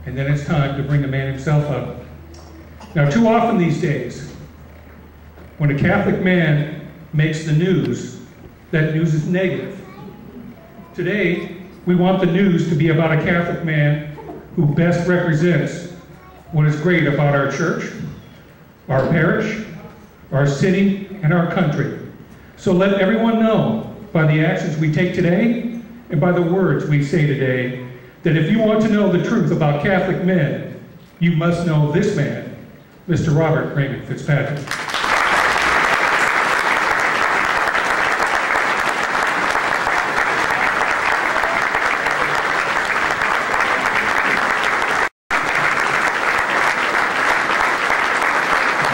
and then it's time to bring the man himself up. Now, too often these days, when a Catholic man makes the news, that news is negative. Today, we want the news to be about a Catholic man who best represents what is great about our church, our parish, our city, and our country. So let everyone know by the actions we take today and by the words we say today that if you want to know the truth about Catholic men, you must know this man, Mr. Robert Raymond Fitzpatrick.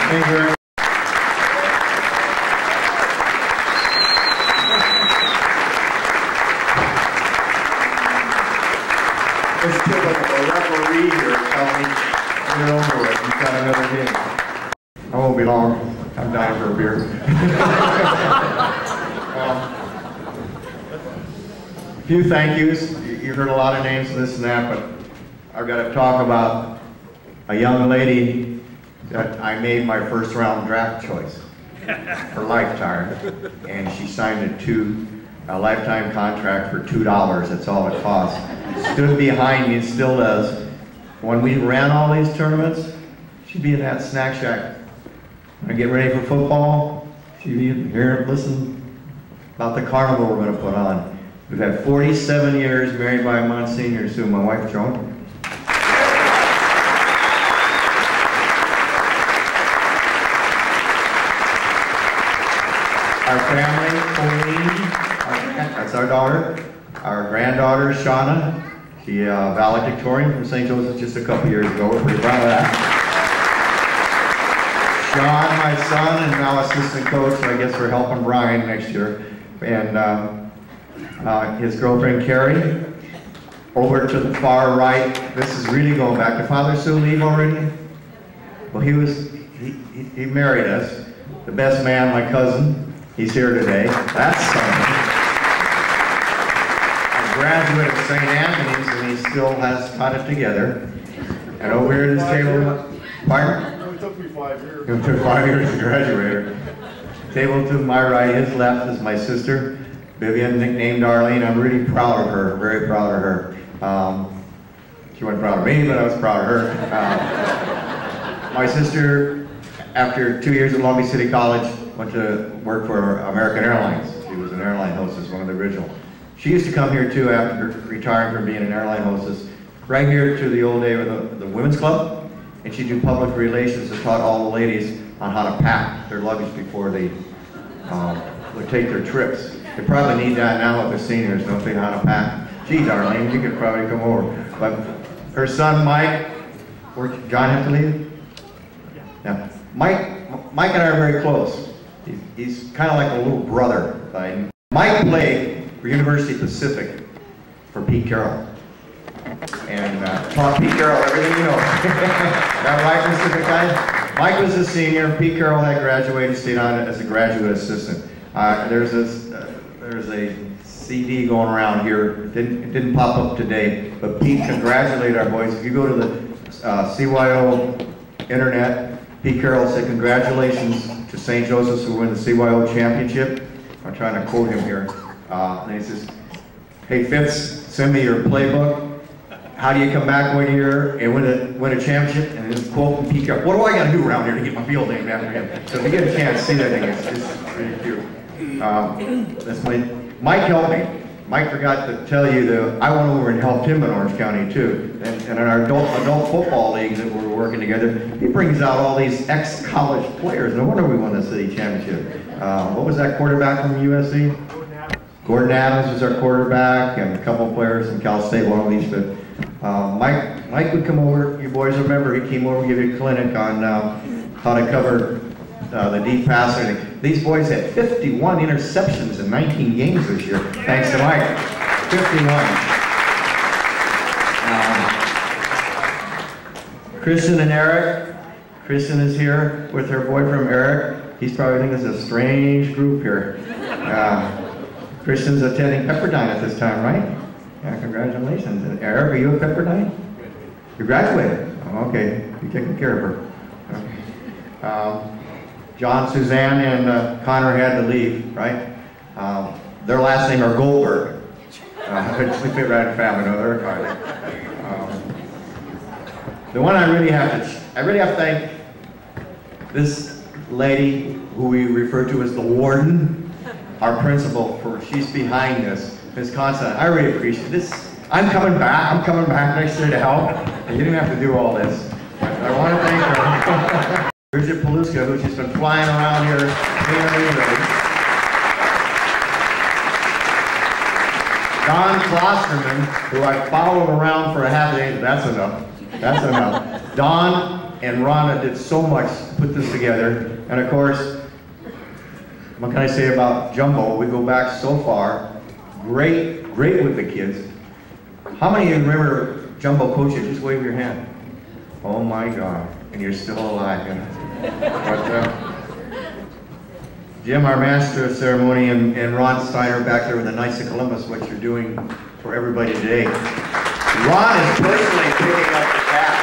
Thank you very much. It's typical. A referee here telling me you're over it. You've got another game. I won't be long. I'm dying for a beer. A few thank yous. You heard a lot of names, this and that, but I've got to talk about a young lady that I made my first round draft choice for lifetime, and she signed a lifetime contract for $2. That's all it cost. Stood behind me and still does. When we ran all these tournaments, she'd be in that snack shack. When I get ready for football, she'd be here listening about the carnival we're going to put on. We've had 47 years married by Monsignor, so my wife Joan. Our family, Colleen, that's our daughter. Our granddaughter, Shauna. She valedictorian from St. Joseph's just a couple years ago. We're pretty proud of that. Sean, my son, is now assistant coach, so I guess we're helping Brian next year. And his girlfriend, Carrie. Over to the far right, this is really going back. Did Father Sue leave already? Well, he married us. The best man, my cousin. He's here today. That's something. A graduate of St. Anthony's, and he still has got it together. And over here at this table, pardon? It took me 5 years. It took 5 years to graduate. Table to my right, his left is my sister, Vivian, nicknamed Darlene. I'm really proud of her, very proud of her. She wasn't proud of me, but I was proud of her. My sister, after 2 years at Long Beach City College, went to work for American Airlines. She was an airline hostess, one of the original. She used to come here too after retiring from being an airline hostess, right here to the old day of the women's club, and she'd do public relations and taught all the ladies on how to pack their luggage before they would take their trips. They probably need that now with the seniors, don't they, how to pack. Gee, Darlene, you could probably come over. But her son, Mike, John have to leave? Yeah. Mike and I are very close. He's kind of like a little brother. Mike played for University Pacific for Pete Carroll. And taught Pete Carroll everything you know. That right, Mr. McKay? Mike was a senior. Pete Carroll had graduated, stayed on as a graduate assistant. There's a CD going around here. It didn't pop up today, but Pete congratulated our boys. If you go to the CYO internet, Pete Carroll said, "Congratulations to St. Joseph's who won the CYO championship." I'm trying to quote him here. And he says, "Hey Fitz, send me your playbook. How do you come back 1 year and win a championship?" And his quote from Pete Carroll, "What do I got to do around here to get my field named after him?" So if you get a chance, see that thing. It's pretty cute. That's Mike helped me. Mike forgot to tell you that I went over and helped him in Orange County too. And in our adult football league that we're working together, he brings out all these ex-college players. No wonder we won the city championship. What was that quarterback from USC? Gordon Adams was our quarterback, and a couple of players from Cal State, one of these. But Mike would come over. You boys remember he came over and give you a clinic on how to cover the deep passer. These boys had 51 interceptions in 19 games this year, thanks to Mike. 51. Kristen and Eric. Kristen is here with her boyfriend Eric. He's probably thinking it's a strange group here. Kristen's attending Pepperdine at this time, right? Yeah, congratulations. And Eric, are you at Pepperdine? You graduated? Oh, okay, you're taking care of her. Okay. John, Suzanne, and Connor had to leave, right? Their last name are Goldberg. They fit right in family, no, they're fine. The one I really have to thank this lady who we refer to as the warden, our principal, for she's behind this. Ms. Constance, I really appreciate this. I'm coming back next year to help. And you didn't have to do all this. I want to thank her. Bridget Paluska, who's just been flying around here, Don Klosterman, who I followed around for a half day. That's enough. That's enough. Don and Rhonda did so much to put this together. And of course, what can I say about Jumbo? We go back so far. Great with the kids. How many of you remember Jumbo coaches? Just wave your hand. Oh my God. And you're still alive. You know? But, Jim, our master of ceremony, and Ron Steiner back there with the Knights of Columbus, what you're doing for everybody today. Ron is personally picking up the tab.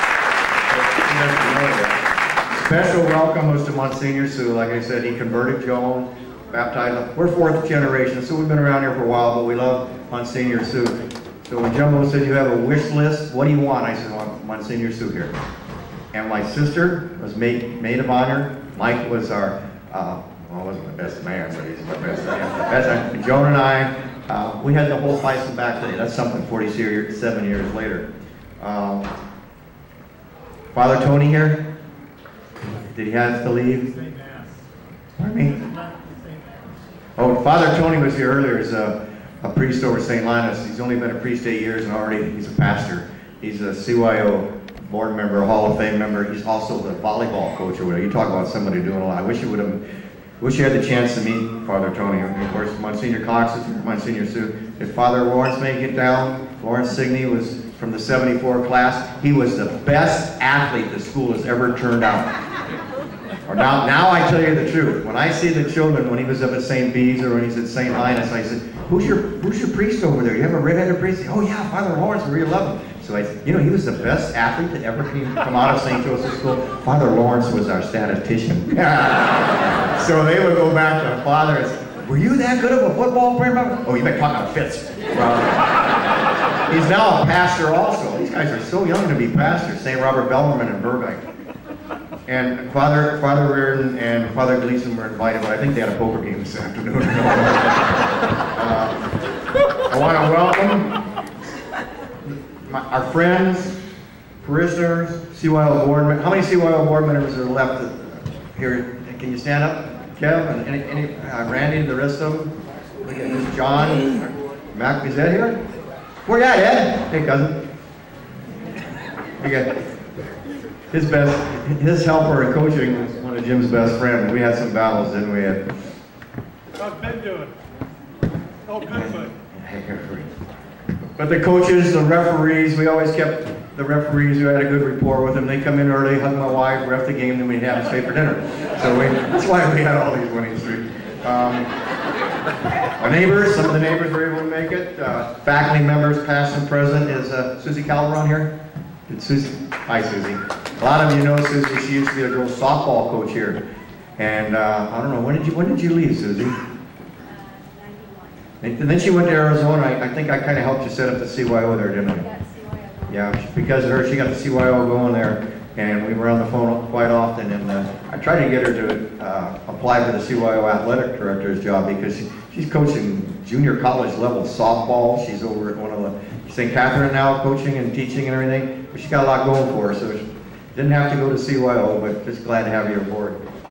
Special welcome was to Monsignor Sue. Like I said, he converted Joan, baptized. We're fourth generation, so we've been around here for a while, but we love Monsignor Sue. So when Jumbo said, you have a wish list, what do you want? I said, I want Monsignor Sue here. And my sister was maid of honor. Mike was our, well, wasn't the best man, but he's the best man. Joan and I, we had the whole Bison back today. That's something 47 years later. Father Tony here? Did he have to leave? Pardon me? Oh, Father Tony was here earlier. He's a priest over St. Linus. He's only been a priest 8 years and already he's a pastor. He's a CYO board member, a Hall of Fame member. He's also the volleyball coach over there. You talk about somebody doing a lot. I wish you had the chance to meet Father Tony. And of course, Monsignor Cox is here, Monsignor Sue. If Father Lawrence make it down, Lawrence Signey was from the 74 class. He was the best athlete the school has ever turned out. Or now I tell you the truth. When I see the children, when he was up at St. Bede's or when he's at St. Linus, I said, who's your priest over there? You have a red-headed priest? Oh yeah, Father Lawrence, we really love him. So he was the best athlete that ever come out of St. Joseph's School. Father Lawrence was our statistician. So they would go back to Father and say, were you that good of a football player? Oh, you better talk about Fitz. He's now a pastor also. These guys are so young to be pastors. St. Robert Bellarmine in Burbank. And Father Reardon and Father Gleason were invited, but I think they had a poker game this afternoon. I want to welcome our friends, parishioners, CYO board members. How many CYO board members are left here? Can you stand up? Kev and Randy and the rest of them? There's John. Mac, is Ed here? Where you at, Ed? Hey, cousin. You got his helper in coaching was one of Jim's best friends. We had some battles, didn't we, Ed? How's Ben doing? Oh, good. But the coaches, the referees, we always kept the referees who had a good rapport with them. They come in early, hug my wife, ref the game, then we'd have them stay for dinner. So that's why we had all these winning streaks. Our neighbors, some of the neighbors were able to make it. Faculty members, past and present. Is Susie Calderon here? Hi, Susie. A lot of you know Susie. She used to be a girls softball coach here. And I don't know, when did you leave, Susie? And then she went to Arizona. I think I kind of helped you set up the CYO there, didn't I? Yeah, CYO. Yeah, because of her, she got the CYO going there, and we were on the phone quite often. And I tried to get her to apply for the CYO athletic director's job because she's coaching junior college level softball. She's over at one of the St. Catherine now, coaching and teaching and everything. But she's got a lot going for her, so she didn't have to go to CYO. But just glad to have you aboard.